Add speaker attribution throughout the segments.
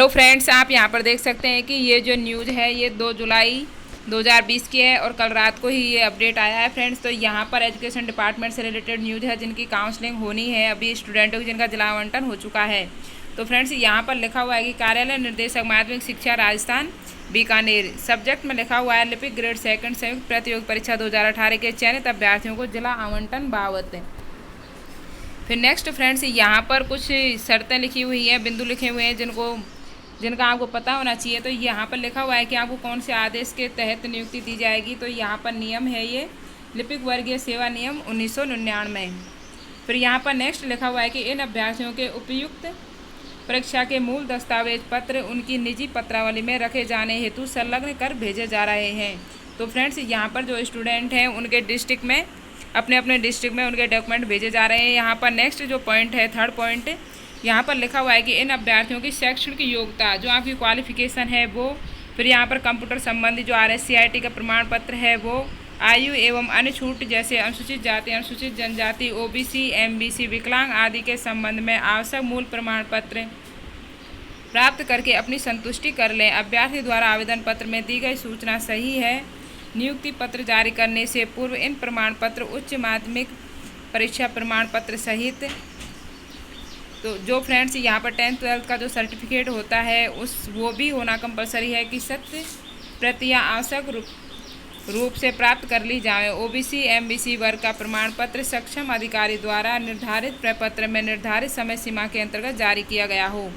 Speaker 1: Hello friends, आप यहाँ पर देख सकते हैं कि ये जो न्यूज़ है ये 2 जुलाई 2020 की है और कल रात को ही ये अपडेट आया है फ्रेंड्स। तो यहाँ पर एजुकेशन डिपार्टमेंट से रिलेटेड न्यूज़ है जिनकी काउंसलिंग होनी है अभी स्टूडेंटों की, जिनका जिला आवंटन हो चुका है। तो फ्रेंड्स यहाँ पर लिखा हुआ है कि कार्यालय निर्देशक माध्यमिक शिक्षा राजस्थान बीकानेर, सब्जेक्ट में लिखा हुआ है लिपिक ग्रेड 2 संयुक्त प्रतियोगी परीक्षा 2018 के चयनित अभ्यर्थियों को जिला आवंटन बाबत। फिर नेक्स्ट फ्रेंड्स यहाँ पर कुछ शर्तें लिखी हुई हैं, बिंदु लिखे हुए हैं जिनका आपको पता होना चाहिए। तो यहाँ पर लिखा हुआ है कि आपको कौन से आदेश के तहत नियुक्ति दी जाएगी। तो यहाँ पर नियम है ये लिपिक वर्गीय सेवा नियम 1999। फिर यहाँ पर नेक्स्ट लिखा हुआ है कि इन अभ्यर्थियों के उपयुक्त परीक्षा के मूल दस्तावेज पत्र उनकी निजी पत्रावली में रखे जाने हेतु संलग्न कर भेजे जा रहे हैं। तो फ्रेंड्स यहाँ पर जो स्टूडेंट हैं उनके डिस्ट्रिक्ट में अपने अपने डिस्ट्रिक्ट में उनके डॉक्यूमेंट भेजे जा रहे हैं। यहाँ पर नेक्स्ट जो पॉइंट है, थर्ड पॉइंट, यहाँ पर लिखा हुआ है कि इन अभ्यर्थियों की शैक्षणिक योग्यता जो आपकी क्वालिफिकेशन है वो, फिर यहाँ पर कंप्यूटर संबंधी जो RSCIT का प्रमाण पत्र है वो, आयु एवं अन्य छूट जैसे अनुसूचित जाति, अनुसूचित जनजाति, OBC, MBC, विकलांग आदि के संबंध में आवश्यक मूल प्रमाण पत्र प्राप्त करके अपनी संतुष्टि कर लें। अभ्यर्थी द्वारा आवेदन पत्र में दी गई सूचना सही है। नियुक्ति पत्र जारी करने से पूर्व इन प्रमाण पत्र उच्च माध्यमिक परीक्षा प्रमाण पत्र सहित, तो जो फ्रेंड्स यहाँ पर 10th 12th का जो सर्टिफिकेट होता है वो भी होना कंपलसरी है कि सत्य प्रतियाँ आवश्यक रूप से प्राप्त कर ली जाए। OBC MBC वर्ग का प्रमाण पत्र सक्षम अधिकारी द्वारा निर्धारित प्रपत्र में निर्धारित समय सीमा के अंतर्गत जारी किया गया हो।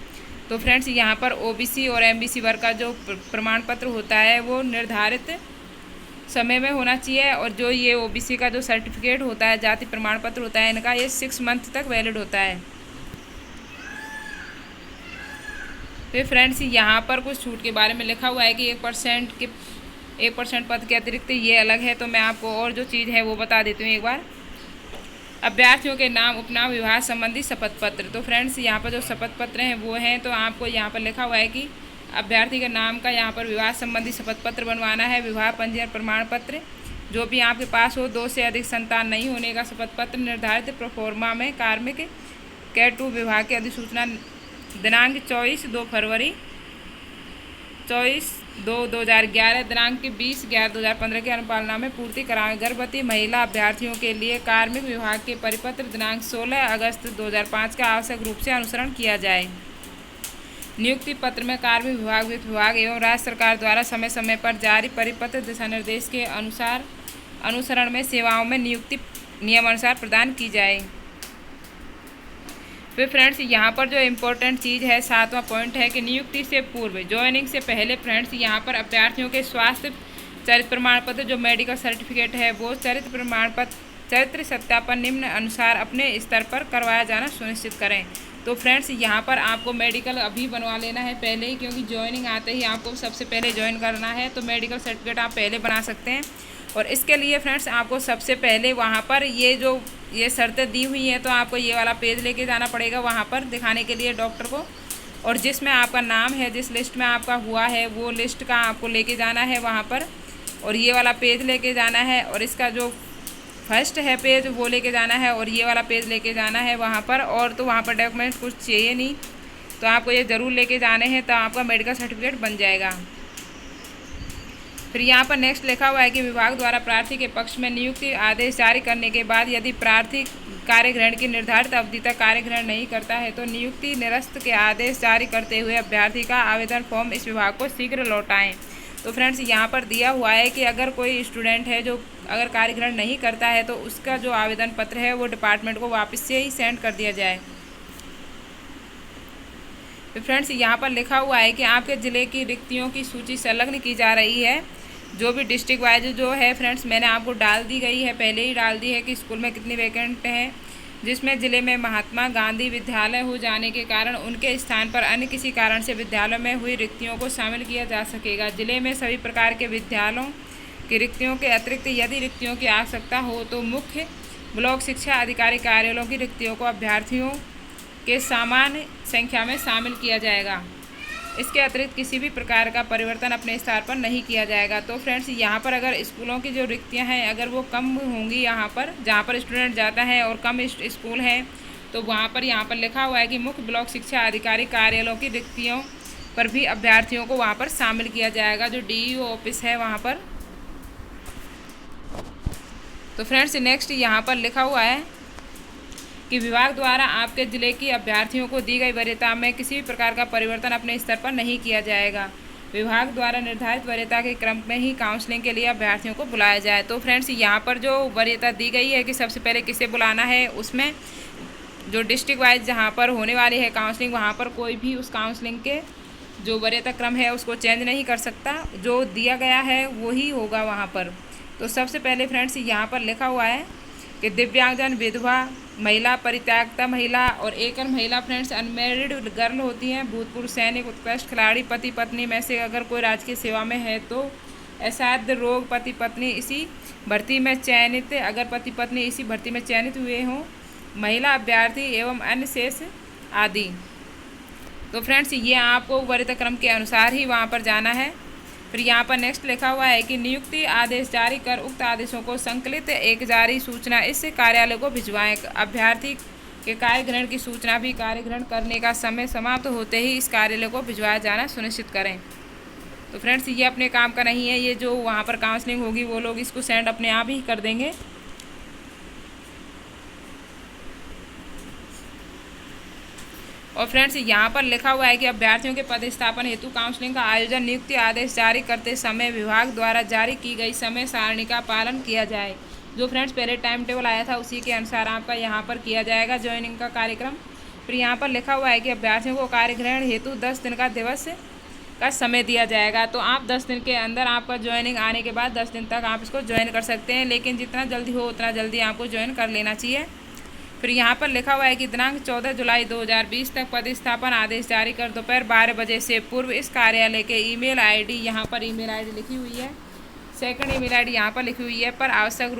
Speaker 1: तो फ्रेंड्स यहाँ पर OBC और MBC वर्ग का जो प्रमाण पत्र होता है वो निर्धारित समय में होना चाहिए, और जो ये OBC का जो सर्टिफिकेट होता है, जाति प्रमाण पत्र होता है, इनका ये 6 मंथ तक वैलिड होता है। फिर फ्रेंड्स यहाँ पर कुछ छूट के बारे में लिखा हुआ है कि 1% पद के अतिरिक्त ये अलग है। तो मैं आपको और जो चीज़ है वो बता देती हूँ एक बार। अभ्यर्थियों के नाम, उपनाम, विवाह संबंधी शपथ पत्र। तो फ्रेंड्स यहाँ पर जो शपथ पत्र हैं वो हैं, तो आपको यहाँ पर लिखा हुआ है कि अभ्यर्थी के नाम का यहाँ पर विवाह संबंधी शपथ पत्र बनवाना है। विवाह पंजीयन प्रमाण पत्र जो भी आपके पास हो, 2 से अधिक संतान नहीं होने का शपथ पत्र, निर्धारित प्रोफोर्मा में कार्मिक कैट 2 विभाग की अधिसूचना दिनांक 24/2/2011, दिनांक 20/11/2015 के अनुपालना में पूर्ति कराएं। गर्भवती महिला अभ्यर्थियों के लिए कार्मिक विभाग के परिपत्र दिनांक 16 अगस्त 2005 का आवश्यक रूप से अनुसरण किया जाए। नियुक्ति पत्र में कार्मिक विभाग, वित्त विभाग एवं राज्य सरकार द्वारा समय समय पर जारी परिपत्र दिशा निर्देश के अनुसरण में सेवाओं में नियुक्ति नियमानुसार प्रदान की जाए। फिर फ्रेंड्स यहाँ पर जो इम्पोर्टेंट चीज़ है, 7वां पॉइंट है कि नियुक्ति से पूर्व, ज्वाइनिंग से पहले फ्रेंड्स यहाँ पर अभ्यर्थियों के स्वास्थ्य चरित्र प्रमाण पत्र जो मेडिकल सर्टिफिकेट है वो, चरित्र प्रमाण पत्र, चरित्र सत्यापन निम्न अनुसार अपने स्तर पर करवाया जाना सुनिश्चित करें। तो फ्रेंड्स यहाँ पर आपको मेडिकल अभी बनवा लेना है पहले ही, क्योंकि ज्वाइनिंग आते ही आपको सबसे पहले ज्वाइन करना है। तो मेडिकल सर्टिफिकेट आप पहले बना सकते हैं, और इसके लिए फ्रेंड्स आपको सबसे पहले वहाँ पर ये शर्तें दी हुई हैं, तो आपको ये वाला पेज लेके जाना पड़ेगा वहाँ पर दिखाने के लिए डॉक्टर को, और जिसमें आपका नाम है, जिस लिस्ट में आपका हुआ है वो लिस्ट का आपको लेके जाना है वहाँ पर, और ये वाला पेज लेके जाना है, और इसका जो फर्स्ट है पेज वो लेके जाना है, और ये वाला पेज लेके जाना है वहाँ पर। और तो वहाँ पर डॉक्यूमेंट कुछ चाहिए नहीं, तो आपको ये ज़रूर लेके जाने हैं, तो आपका मेडिकल सर्टिफिकेट बन जाएगा। फिर यहाँ पर नेक्स्ट लिखा हुआ है कि विभाग द्वारा प्रार्थी के पक्ष में नियुक्ति आदेश जारी करने के बाद यदि प्रार्थी कार्यग्रहण की निर्धारित अवधि तक कार्यग्रहण नहीं करता है तो नियुक्ति निरस्त के आदेश जारी करते हुए अभ्यर्थी का आवेदन फॉर्म इस विभाग को शीघ्र लौटाएं। तो फ्रेंड्स यहाँ पर दिया हुआ है कि अगर कोई स्टूडेंट है जो अगर कार्यग्रहण नहीं करता है तो उसका जो आवेदन पत्र है वो डिपार्टमेंट को वापस से ही सेंड कर दिया जाए। तो फ्रेंड्स यहाँ पर लिखा हुआ है कि आपके ज़िले की रिक्तियों की सूची संलग्न की जा रही है, जो भी डिस्ट्रिक्ट वाइज जो है फ्रेंड्स मैंने आपको डाल दी गई है, पहले ही डाल दी है कि स्कूल में कितनी वैकेंट हैं, जिसमें ज़िले में महात्मा गांधी विद्यालय हो जाने के कारण उनके स्थान पर अन्य किसी कारण से विद्यालय में हुई रिक्तियों को शामिल किया जा सकेगा। ज़िले में सभी प्रकार के विद्यालयों की रिक्तियों के अतिरिक्त यदि रिक्तियों की आवश्यकता हो तो मुख्य ब्लॉक शिक्षा अधिकारी कार्यालयों की रिक्तियों को अभ्यर्थियों के सामान्य संख्या में शामिल किया जाएगा। इसके अतिरिक्त किसी भी प्रकार का परिवर्तन अपने स्तर पर नहीं किया जाएगा। तो फ्रेंड्स यहाँ पर अगर स्कूलों की जो रिक्तियाँ हैं अगर वो कम होंगी, यहाँ पर जहाँ पर स्टूडेंट जाता है और कम स्कूल हैं, तो वहाँ पर यहाँ पर लिखा हुआ है कि मुख्य ब्लॉक शिक्षा अधिकारी कार्यालयों की रिक्तियों पर भी अभ्यर्थियों को वहाँ पर शामिल किया जाएगा, जो DEO ऑफिस है वहाँ पर। तो फ्रेंड्स नेक्स्ट यहाँ पर लिखा हुआ है कि विभाग द्वारा आपके ज़िले की अभ्यर्थियों को दी गई वरीयता में किसी भी प्रकार का परिवर्तन अपने स्तर पर नहीं किया जाएगा। विभाग द्वारा निर्धारित वरीयता के क्रम में ही काउंसलिंग के लिए अभ्यर्थियों को बुलाया जाए। तो फ्रेंड्स यहाँ पर जो वरीयता दी गई है कि सबसे पहले किसे बुलाना है, उसमें जो डिस्ट्रिक्ट वाइज जहाँ पर होने वाली है काउंसलिंग, वहाँ पर कोई भी उस काउंसलिंग के जो वरीयता क्रम है उसको चेंज नहीं कर सकता, जो दिया गया है वही होगा वहाँ पर। तो सबसे पहले फ्रेंड्स यहाँ पर लिखा हुआ है कि दिव्यांगजन, विधवा महिला, परित्यक्ता महिला और एकल महिला फ्रेंड्स अनमेरिड गर्ल होती हैं, भूतपूर्व सैनिक, उत्कृष्ट खिलाड़ी, पति पत्नी में से अगर कोई राजकीय सेवा में है तो असाध्य रोग, पति पत्नी इसी भर्ती में चयनित, अगर पति पत्नी इसी भर्ती में चयनित हुए हों, महिला अभ्यर्थी एवं अन्य शेष आदि। तो फ्रेंड्स ये आपको वरीयता क्रम के अनुसार ही वहाँ पर जाना है। फिर यहाँ पर नेक्स्ट लिखा हुआ है कि नियुक्ति आदेश जारी कर उक्त आदेशों को संकलित एक जारी सूचना इस कार्यालय को भिजवाएं। अभ्यर्थी के कार्यग्रहण की सूचना भी कार्यग्रहण करने का समय समाप्त होते ही इस कार्यालय को भिजवाया जाना सुनिश्चित करें। तो फ्रेंड्स ये अपने काम का नहीं है, ये जो वहाँ पर काउंसलिंग होगी वो लोग इसको सेंड अपने आप ही कर देंगे। और फ्रेंड्स यहाँ पर लिखा हुआ है कि अभ्यर्थियों के पदस्थापन हेतु काउंसलिंग का आयोजन नियुक्ति आदेश जारी करते समय विभाग द्वारा जारी की गई समय सारणी का पालन किया जाए। जो फ्रेंड्स पहले टाइम टेबल आया था उसी के अनुसार आपका यहाँ पर किया जाएगा ज्वाइनिंग का कार्यक्रम। फिर यहाँ पर लिखा हुआ है कि अभ्यर्थियों को कार्यग्रहण हेतु 10 दिन का दिवस का समय दिया जाएगा। तो आप 10 दिन के अंदर आपका ज्वाइनिंग आने के बाद 10 दिन तक आप इसको ज्वाइन कर सकते हैं, लेकिन जितना जल्दी हो उतना जल्दी आपको ज्वाइन कर लेना चाहिए। फिर यहाँ पर लिखा हुआ है कि दिनांक 14 जुलाई 2020 तक पदस्थापन आदेश जारी कर दोपहर 12 बजे से पूर्व इस कार्यालय के ईमेल आईडी, यहाँ पर ईमेल आईडी लिखी हुई है, सेकंड ईमेल आईडी यहाँ पर लिखी हुई है, पर आवश्यक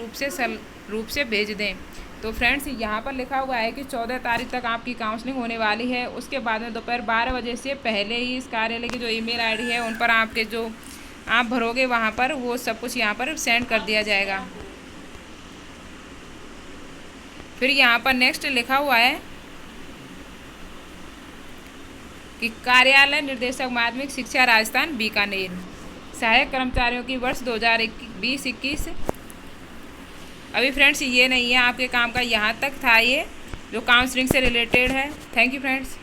Speaker 1: रूप से भेज दें। तो फ्रेंड्स यहाँ पर लिखा हुआ है कि 14 तारीख तक आपकी काउंसलिंग होने वाली है। उसके बाद में दोपहर 12 बजे से पहले ही इस कार्यालय की जो ईमेल आईडी है उन पर आपके जो आप भरोगे वहाँ पर वो सब कुछ यहाँ पर सेंड कर दिया जाएगा। फिर यहाँ पर नेक्स्ट लिखा हुआ है कि कार्यालय निर्देशक माध्यमिक शिक्षा राजस्थान बीकानेर, सहायक कर्मचारियों की वर्ष 2020-21। अभी फ्रेंड्स ये नहीं है, आपके काम का यहाँ तक था ये जो काउंसलिंग से रिलेटेड है। Thank you friends.